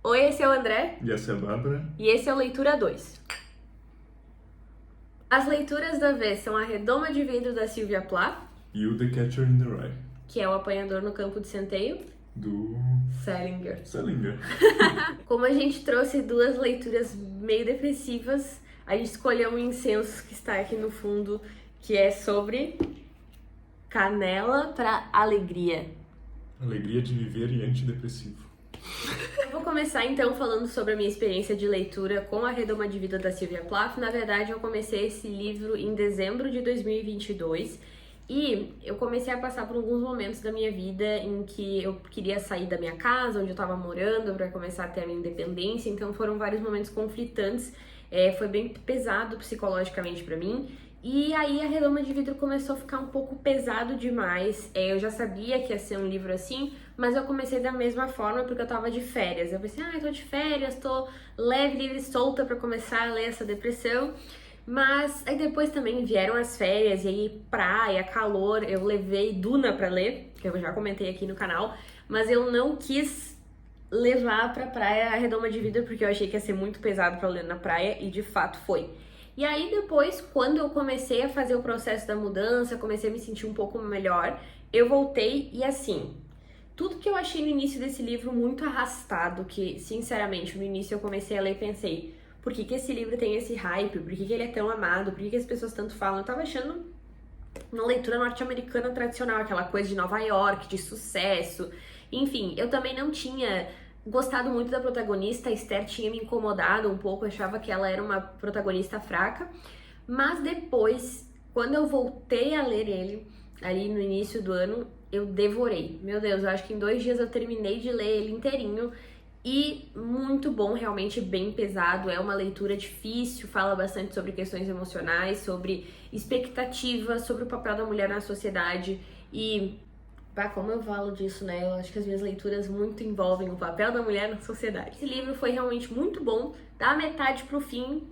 Oi, esse é o André. E essa é a Bárbara. E esse é o Leitura 2. As leituras da vez são A Redoma de Vidro, da Sylvia Plath, E o The Catcher in the Rye, que é o apanhador no campo de centeio, do Salinger. Salinger. Como a gente trouxe duas leituras meio depressivas, a gente escolheu um incenso que está aqui no fundo, que é sobre canela para alegria. Alegria de viver e antidepressivo. Eu vou começar então falando sobre a minha experiência de leitura com A Redoma de Vidro, da Sylvia Plath. Na verdade, eu comecei esse livro em dezembro de 2022 e eu comecei a passar por alguns momentos da minha vida em que eu queria sair da minha casa, onde eu estava morando, para começar a ter a minha independência. Então foram vários momentos conflitantes, foi bem pesado psicologicamente para mim. E aí A Redoma de Vidro começou a ficar um pouco pesado demais. Eu já sabia que ia ser um livro assim, mas eu comecei da mesma forma porque eu tava de férias. Eu pensei, eu tô de férias, tô leve, livre, solta pra começar a ler essa depressão. Mas aí depois também vieram as férias, e aí praia, calor, eu levei Duna pra ler, que eu já comentei aqui no canal, mas eu não quis levar pra praia A Redoma de Vidro porque eu achei que ia ser muito pesado pra ler na praia, e de fato foi. E aí depois, quando eu comecei a fazer o processo da mudança, comecei a me sentir um pouco melhor, eu voltei e assim, tudo que eu achei no início desse livro muito arrastado, que sinceramente no início eu comecei a ler e pensei, por que esse livro tem esse hype? Por que ele é tão amado? Por que as pessoas tanto falam? Eu tava achando uma leitura norte-americana tradicional, aquela coisa de Nova York, de sucesso, enfim, eu também não tinha gostado muito da protagonista, a Esther tinha me incomodado um pouco, eu achava que ela era uma protagonista fraca, mas depois, quando eu voltei a ler ele, ali no início do ano, eu devorei. Meu Deus, eu acho que em 2 dias eu terminei de ler ele inteirinho, e muito bom, realmente bem pesado, é uma leitura difícil, fala bastante sobre questões emocionais, sobre expectativas, sobre o papel da mulher na sociedade, e como eu falo disso, né? Eu acho que as minhas leituras muito envolvem o papel da mulher na sociedade. Esse livro foi realmente muito bom, da metade pro fim,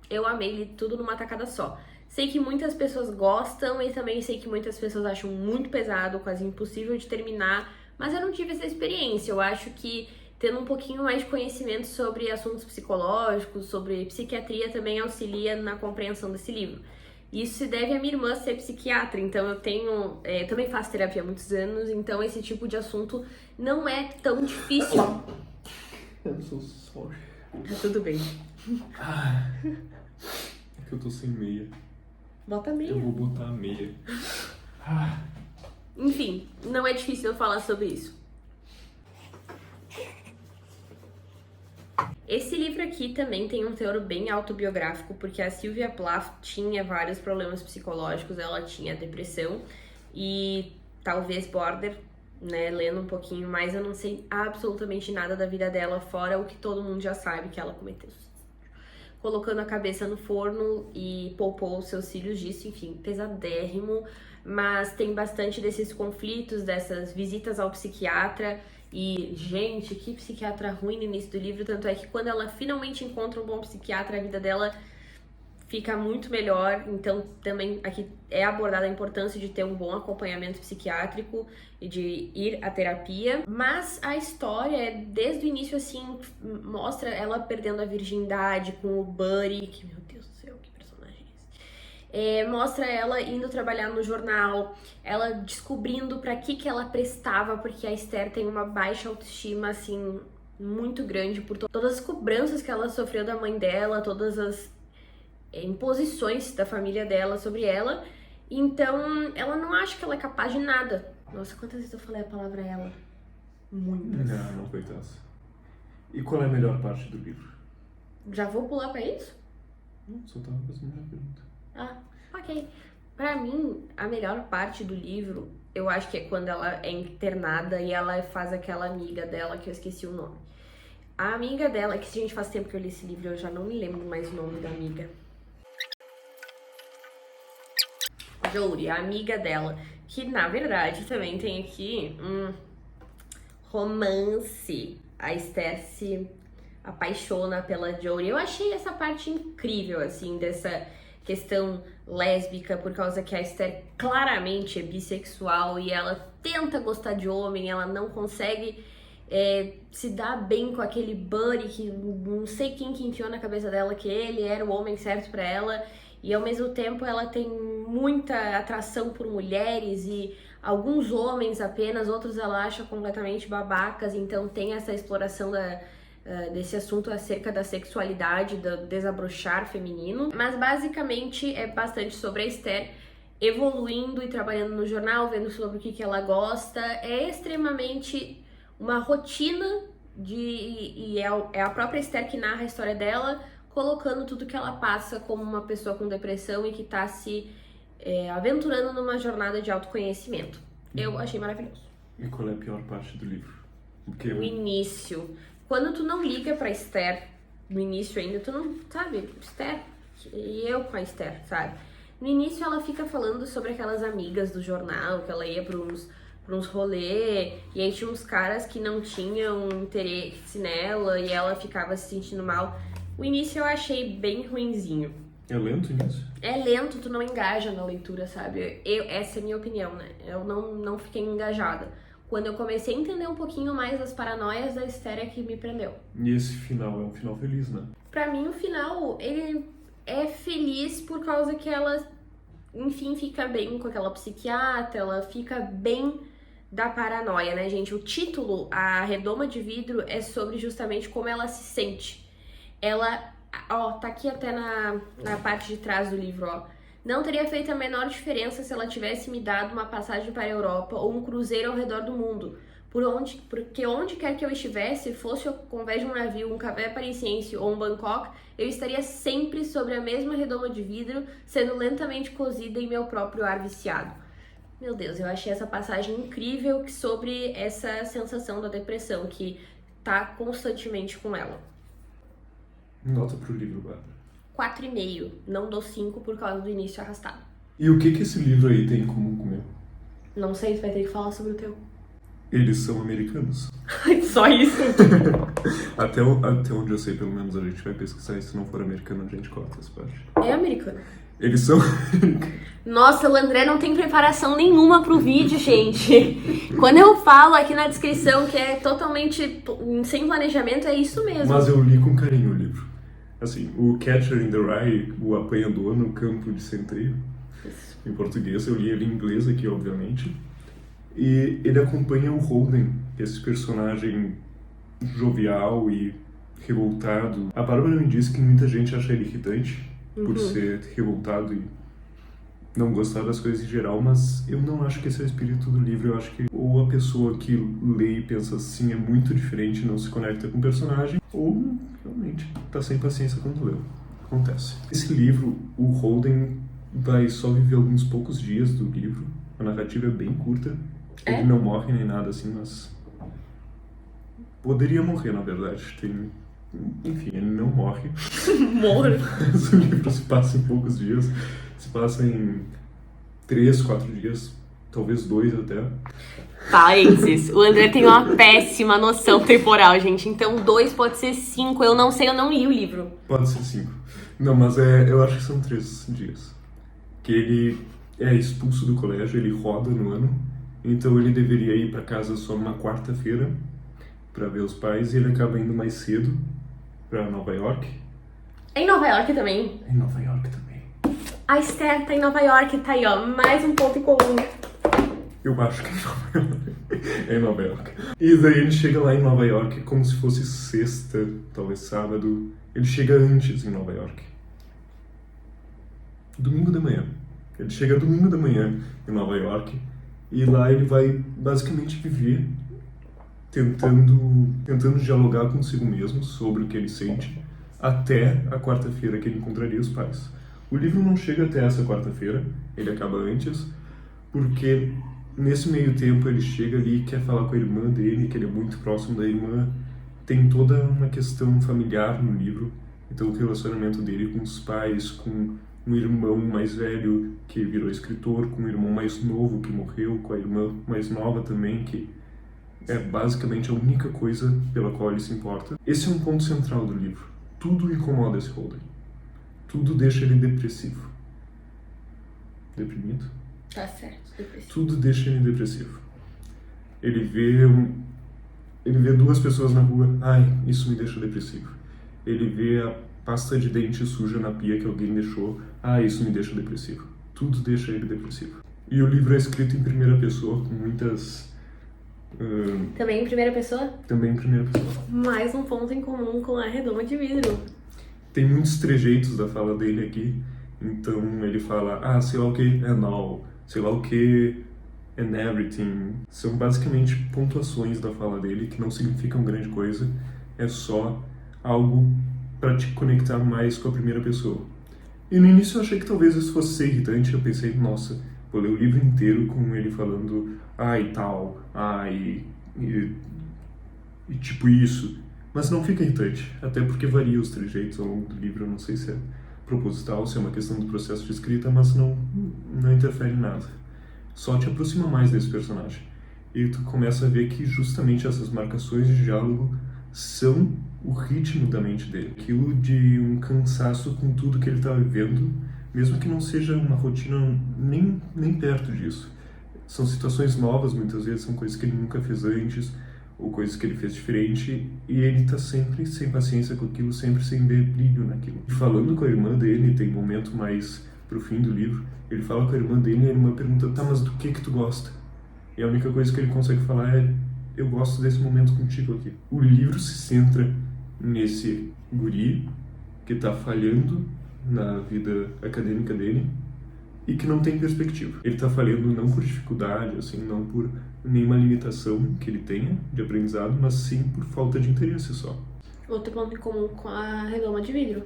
eu amei, li tudo numa tacada só. Sei que muitas pessoas gostam e também sei que muitas pessoas acham muito pesado, quase impossível de terminar, mas eu não tive essa experiência. Eu acho que tendo um pouquinho mais de conhecimento sobre assuntos psicológicos, sobre psiquiatria, também auxilia na compreensão desse livro. Isso se deve a minha irmã ser psiquiatra, então eu também faço terapia há muitos anos, então esse tipo de assunto não é tão difícil. I'm so sorry. Tá tudo bem. É que eu tô sem meia. Bota meia. Eu vou botar a meia. Enfim, não é difícil eu falar sobre isso. Esse livro aqui também tem um teor bem autobiográfico, porque a Sylvia Plath tinha vários problemas psicológicos, ela tinha depressão e talvez border, né, lendo um pouquinho mais, eu não sei absolutamente nada da vida dela, fora o que todo mundo já sabe, que ela cometeu suicídio, colocando a cabeça no forno e poupou os seus filhos disso, enfim, pesadérrimo, mas tem bastante desses conflitos, dessas visitas ao psiquiatra. E, gente, que psiquiatra ruim no início do livro, tanto é que quando ela finalmente encontra um bom psiquiatra, a vida dela fica muito melhor. Então, também aqui é abordada a importância de ter um bom acompanhamento psiquiátrico e de ir à terapia. Mas a história, desde o início, assim, mostra ela perdendo a virgindade com o Buddy, que, meu Deus do céu, que personagem é esse? Mostra ela indo trabalhar no jornal, ela descobrindo pra que ela prestava, porque a Esther tem uma baixa autoestima, assim, muito grande por todas as cobranças que ela sofreu da mãe dela, todas as imposições da família dela sobre ela. Então, ela não acha que ela é capaz de nada. Nossa, quantas vezes eu falei a palavra ela? Muitas. Não coitada. E qual é a melhor parte do livro? Já vou pular pra isso? Não, só tava fazendo uma pergunta. Ok. Pra mim, a melhor parte do livro, eu acho que é quando ela é internada e ela faz aquela amiga dela, que eu esqueci o nome. A amiga dela, que gente, faz tempo que eu li esse livro, eu já não me lembro mais o nome da amiga. Jory, a amiga dela, que na verdade também tem aqui um romance. A Esther se apaixona pela Jory. Eu achei essa parte incrível, assim, dessa questão lésbica, por causa que a Esther claramente é bissexual e ela tenta gostar de homem, ela não consegue se dá bem com aquele buddy que não sei quem que enfiou na cabeça dela que ele era o homem certo pra ela, e ao mesmo tempo ela tem muita atração por mulheres e alguns homens apenas, outros ela acha completamente babacas, então tem essa exploração desse assunto acerca da sexualidade, do desabrochar feminino, mas basicamente é bastante sobre a Esther evoluindo e trabalhando no jornal, vendo sobre o que ela gosta, é extremamente uma rotina e é a própria Esther que narra a história dela, colocando tudo que ela passa como uma pessoa com depressão e que tá se aventurando numa jornada de autoconhecimento. Eu achei maravilhoso. E qual é a pior parte do livro? Porque O início. Quando tu não liga pra Esther, no início ainda, tu não, sabe, Esther, e eu com a Esther, sabe? No início ela fica falando sobre aquelas amigas do jornal, que ela ia pra uns rolê, e aí tinha uns caras que não tinham interesse nela, e ela ficava se sentindo mal. O início eu achei bem ruinzinho. é lento nisso? É lento, tu não engaja na leitura, sabe? Essa é a minha opinião, né? Eu não fiquei engajada. Quando eu comecei a entender um pouquinho mais das paranoias da Esther é que me prendeu. E esse final é um final feliz, né? Pra mim, o final, ele é feliz por causa que ela, enfim, fica bem com aquela psiquiatra, ela fica bem da paranoia, né, gente? O título, A Redoma de Vidro, é sobre justamente como ela se sente. Ela, ó, tá aqui até na parte de trás do livro, ó. Não teria feito a menor diferença se ela tivesse me dado uma passagem para a Europa ou um cruzeiro ao redor do mundo. Porque onde quer que eu estivesse, fosse ao convés de um navio, um café parisiense ou um Bangkok, eu estaria sempre sobre a mesma redoma de vidro, sendo lentamente cozida em meu próprio ar viciado. Meu Deus, eu achei essa passagem incrível sobre essa sensação da depressão que tá constantemente com ela. Nota pro livro, Bárbara. 4,5, não dou 5 por causa do início arrastado. E o que esse livro aí tem em comum com o meu? Não sei, tu vai ter que falar sobre o teu. Eles são americanos. Só isso? Até onde eu sei, pelo menos, a gente vai pesquisar e se não for americano, a gente corta essa parte. É americano. Eles são... Nossa, o André não tem preparação nenhuma pro vídeo, gente. Quando eu falo aqui na descrição que é totalmente sem planejamento, é isso mesmo. Mas eu li com carinho o livro. Assim, o Catcher in the Rye, o apanhador no campo de centeio, em português, eu li ele em inglês aqui, obviamente. E ele acompanha o Holden, esse personagem jovial e revoltado. A Bárbara me disse que muita gente acha ele irritante por ser revoltado e não gostar das coisas em geral, mas eu não acho que esse é o espírito do livro. Eu acho que ou a pessoa que lê e pensa assim é muito diferente, não se conecta com o personagem, ou realmente tá sem paciência quando lê. Acontece. Esse livro, o Holden vai só viver alguns poucos dias do livro. A narrativa é bem curta. Ele não morre nem nada assim, mas poderia morrer, na verdade. Enfim, ele não morre. Morre. Mas o livro se passa em poucos dias. Se passa em 3, 4 dias, talvez 2 até. Parênteses, o André tem uma péssima noção temporal, gente. Então 2 pode ser 5, eu não sei, eu não li o livro. Pode ser 5. Não, mas eu acho que são 3 dias. Que ele é expulso do colégio, ele roda no ano. Então ele deveria ir para casa só numa quarta-feira para ver os pais e ele acaba indo mais cedo para Nova York. É em Nova York também? Em Nova York também. A Esther tá em Nova York, tá aí, ó, mais um ponto em comum. Eu acho que é em Nova York. É em Nova York. E daí ele chega lá em Nova York como se fosse sexta, talvez sábado. Ele chega antes em Nova York. Domingo da manhã. Ele chega domingo da manhã em Nova York. E lá ele vai basicamente viver tentando dialogar consigo mesmo sobre o que ele sente até a quarta-feira que ele encontraria os pais. O livro não chega até essa quarta-feira, ele acaba antes, porque nesse meio tempo ele chega ali e quer falar com a irmã dele, que ele é muito próximo da irmã. Tem toda uma questão familiar no livro, então o relacionamento dele com os pais, com um irmão mais velho que virou escritor, com um irmão mais novo que morreu, com a irmã mais nova também, que é basicamente a única coisa pela qual ele se importa. Esse é um ponto central do livro. Tudo incomoda esse Holden. Tudo deixa ele depressivo. Deprimido? Tá certo, depressivo. Tudo deixa ele depressivo. Ele vê Ele vê duas pessoas na rua, ai, isso me deixa depressivo. Ele vê a pasta de dente suja na pia que alguém deixou, ah, isso me deixa depressivo. Tudo deixa ele depressivo. E o livro é escrito em primeira pessoa, com muitas... Também em primeira pessoa? Também em primeira pessoa. Mais um ponto em comum com a Redoma de Vidro. Tem muitos trejeitos da fala dele aqui. Então ele fala, ah, sei lá o que, and all, sei lá o que, and everything. São basicamente pontuações da fala dele que não significam grande coisa. É só algo para te conectar mais com a primeira pessoa. E no início eu achei que talvez isso fosse ser irritante. Eu pensei, nossa, vou ler o livro inteiro com ele falando e tal, e tipo isso. Mas não fica irritante, até porque varia os trejeitos ao longo do livro. Eu não sei se é proposital, se é uma questão do processo de escrita, mas não interfere em nada. Só te aproxima mais desse personagem. E tu começa a ver que justamente essas marcações de diálogo são o ritmo da mente dele. Aquilo de um cansaço com tudo que ele está vivendo, mesmo que não seja uma rotina nem perto disso. São situações novas, muitas vezes, são coisas que ele nunca fez antes, ou coisas que ele fez diferente, e ele tá sempre sem paciência com aquilo, sempre sem ver brilho naquilo. E falando com a irmã dele, tem um momento mais pro fim do livro, ele fala com a irmã dele e a irmã pergunta, tá, mas do que tu gosta? E a única coisa que ele consegue falar é, eu gosto desse momento contigo aqui. O livro se centra nesse guri que tá falhando na vida acadêmica dele e que não tem perspectiva. Ele tá falhando não por dificuldade, assim, não por nenhuma limitação que ele tenha de aprendizado, mas sim por falta de interesse só. Outro ponto em comum com a Redoma de Vidro.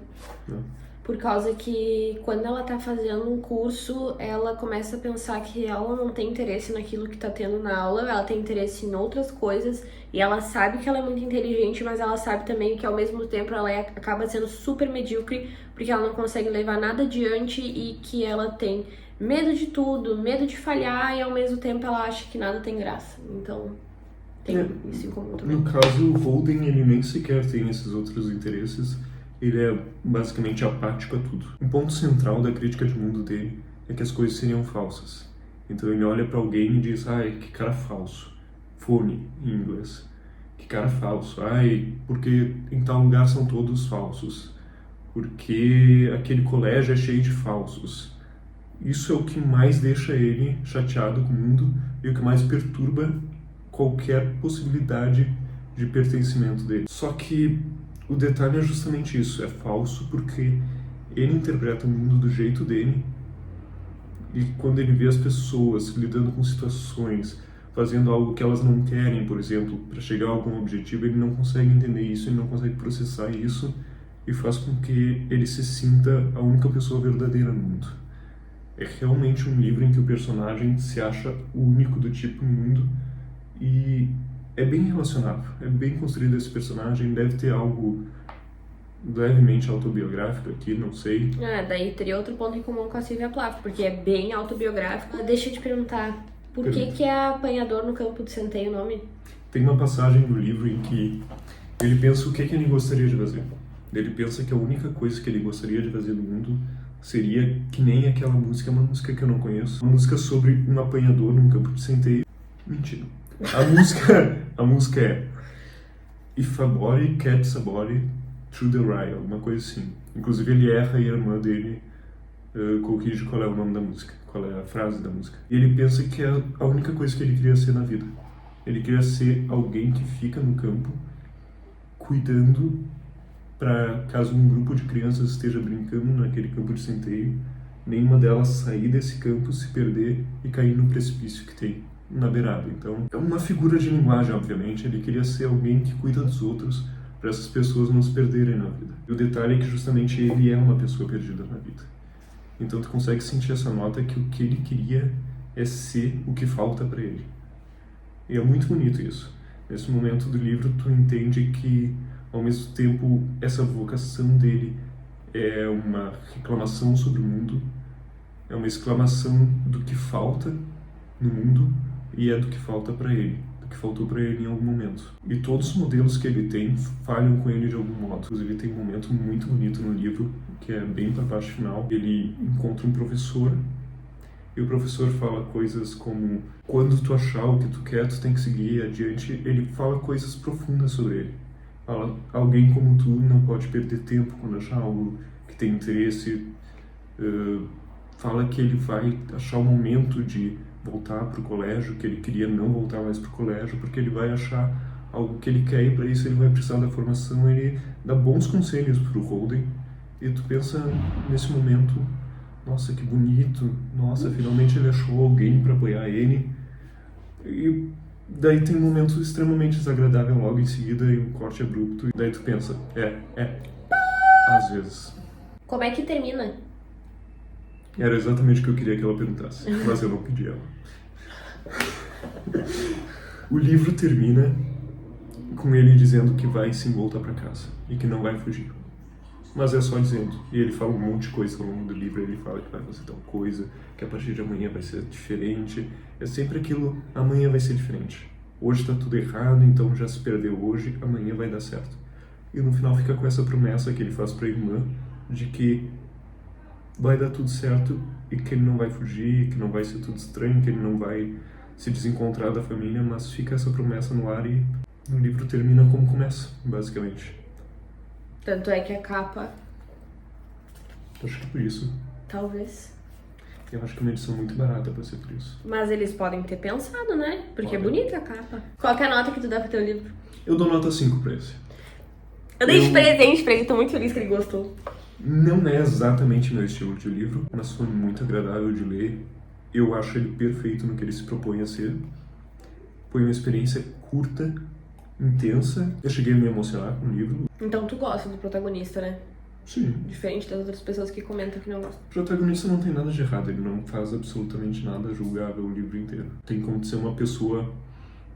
Né? Por causa que quando ela tá fazendo um curso, ela começa a pensar que ela não tem interesse naquilo que tá tendo na aula, ela tem interesse em outras coisas, e ela sabe que ela é muito inteligente, mas ela sabe também que ao mesmo tempo ela acaba sendo super medíocre, porque ela não consegue levar nada adiante e que ela tem medo de tudo, medo de falhar, e ao mesmo tempo ela acha que nada tem graça. Então, tem isso em comum também. No caso, o Holden, ele nem sequer tem esses outros interesses. Ele é basicamente apático a tudo. Um ponto central da crítica de mundo dele é que as coisas seriam falsas. Então ele olha pra alguém e diz, ai, que cara falso. Phony, em inglês. Que cara falso. Ai, porque em tal lugar são todos falsos. Porque aquele colégio é cheio de falsos. Isso é o que mais deixa ele chateado com o mundo e o que mais perturba qualquer possibilidade de pertencimento dele. Só que o detalhe é justamente isso, é falso porque ele interpreta o mundo do jeito dele e quando ele vê as pessoas lidando com situações, fazendo algo que elas não querem, por exemplo, para chegar a algum objetivo, ele não consegue entender isso, ele não consegue processar isso e faz com que ele se sinta a única pessoa verdadeira no mundo. É realmente um livro em que o personagem se acha o único do tipo no mundo e é bem relacionável, é bem construído esse personagem, deve ter algo levemente autobiográfico aqui, não sei. Daí teria outro ponto em comum com a Sylvia Plath, porque é bem autobiográfico. Deixa eu te perguntar, por que é apanhador no campo de centeio o nome? Tem uma passagem no livro em que ele pensa o que ele gostaria de fazer. Ele pensa que a única coisa que ele gostaria de fazer no mundo seria que nem aquela música, uma música que eu não conheço, uma música sobre um apanhador num campo de centeio. Mentira. A música é If a Body Catches a Body Through the Rye, alguma coisa assim. Inclusive ele erra e a irmã dele corrige qual é o nome da música, qual é a frase da música. E ele pensa que é a única coisa que ele queria ser na vida. Ele queria ser alguém que fica no campo cuidando para caso um grupo de crianças esteja brincando naquele campo de centeio, nenhuma delas sair desse campo, se perder e cair no precipício que tem na beirada. Então, é uma figura de linguagem, obviamente. Ele queria ser alguém que cuida dos outros para essas pessoas não se perderem na vida. E o detalhe é que justamente ele é uma pessoa perdida na vida. Então tu consegue sentir essa nota que o que ele queria é ser o que falta para ele. E é muito bonito isso. Nesse momento do livro tu entende que ao mesmo tempo essa vocação dele é uma reclamação sobre o mundo, é uma exclamação do que falta no mundo e é do que falta para ele, do que faltou para ele em algum momento. E todos os modelos que ele tem falham com ele de algum modo. Inclusive tem um momento muito bonito no livro, que é bem para a parte final. Ele encontra um professor E o professor fala coisas como, quando tu achar o que tu quer, tu tem que seguir adiante. Ele fala coisas profundas sobre ele. Fala, alguém como tu não pode perder tempo quando achar algo que tem interesse. Fala que ele vai achar o momento de voltar pro colégio, que ele queria não voltar mais pro colégio, porque ele vai achar algo que ele quer e para isso ele vai precisar da formação. Ele dá bons conselhos pro Holden e tu pensa nesse momento, nossa, que bonito, nossa, finalmente ele achou alguém para apoiar ele. E daí tem um momento extremamente desagradável logo em seguida e um corte abrupto. E daí tu pensa, às vezes. Como é que termina? Era exatamente o que eu queria que ela perguntasse, mas eu não pedi ela. O livro termina com ele dizendo que vai sim voltar para casa e que não vai fugir. Mas é só dizendo. E ele fala um monte de coisa ao longo do livro. Ele fala que vai fazer tal coisa, que a partir de amanhã vai ser diferente. É sempre aquilo, amanhã vai ser diferente. Hoje tá tudo errado, então já se perdeu hoje, amanhã vai dar certo. E no final fica com essa promessa que ele faz pra irmã, de que vai dar tudo certo e que ele não vai fugir, que não vai ser tudo estranho, que ele não vai se desencontrar da família, mas fica essa promessa no ar e o livro termina como começa, basicamente. Tanto é que a capa... Acho que por isso. Talvez. Eu acho que é uma edição muito barata pra ser por isso. Mas eles podem ter pensado, né? Porque é Podem. bonita a capa. Qual que é a nota que tu dá pro teu livro? Eu dou nota 5 pra esse. Eu dei de presente pra ele, tô muito feliz que ele gostou. Não é exatamente meu estilo de livro, mas foi muito agradável de ler. Eu acho ele perfeito no que ele se propõe a ser. Foi uma experiência curta, intensa. Eu cheguei a me emocionar com o livro. Então tu gosta do protagonista, né? Sim. Diferente das outras pessoas que comentam que não gostam. O protagonista não tem nada de errado, ele não faz absolutamente nada julgável o livro inteiro. Tem como ser uma pessoa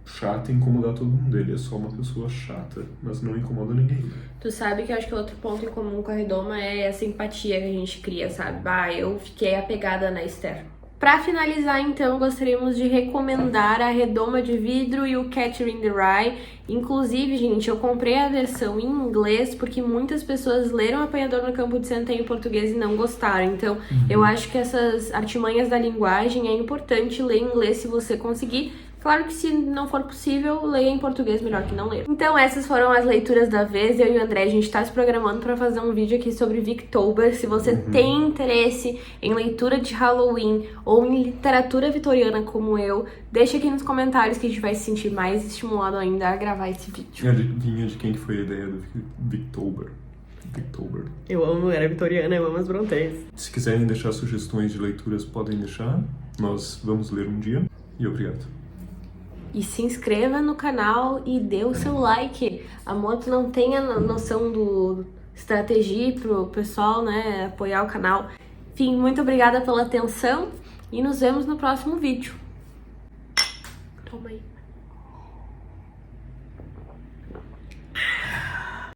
chata e incomodar todo mundo. Ele é só uma pessoa chata, mas não incomoda ninguém. Tu sabe que eu acho que outro ponto em comum com a Redoma é essa empatia que a gente cria, sabe? Eu fiquei apegada na Esther. Pra finalizar, então, gostaríamos de recomendar a Redoma de Vidro e o Catcher in the Rye. Inclusive, gente, eu comprei a versão em inglês porque muitas pessoas leram Apanhador no Campo de Centeio em português e não gostaram. Então, eu acho que essas artimanhas da linguagem é importante ler em inglês se você conseguir. Claro que se não for possível, leia em português, melhor que não ler. Então essas foram as leituras da vez. Eu e o André, a gente tá se programando pra fazer um vídeo aqui sobre Victober. Se você tem interesse em leitura de Halloween ou em literatura vitoriana como eu, deixa aqui nos comentários que a gente vai se sentir mais estimulado ainda a gravar esse vídeo. Adivinha de quem que foi a ideia do Victober? Victober. Eu amo era vitoriana, eu amo as Brontës. Se quiserem deixar sugestões de leituras, podem deixar. Nós vamos ler um dia. E obrigado. E se inscreva no canal e dê o seu like. A Moto não tem a noção do estratégia pro pessoal, né, apoiar o canal. Enfim, muito obrigada pela atenção e nos vemos no próximo vídeo. Toma aí.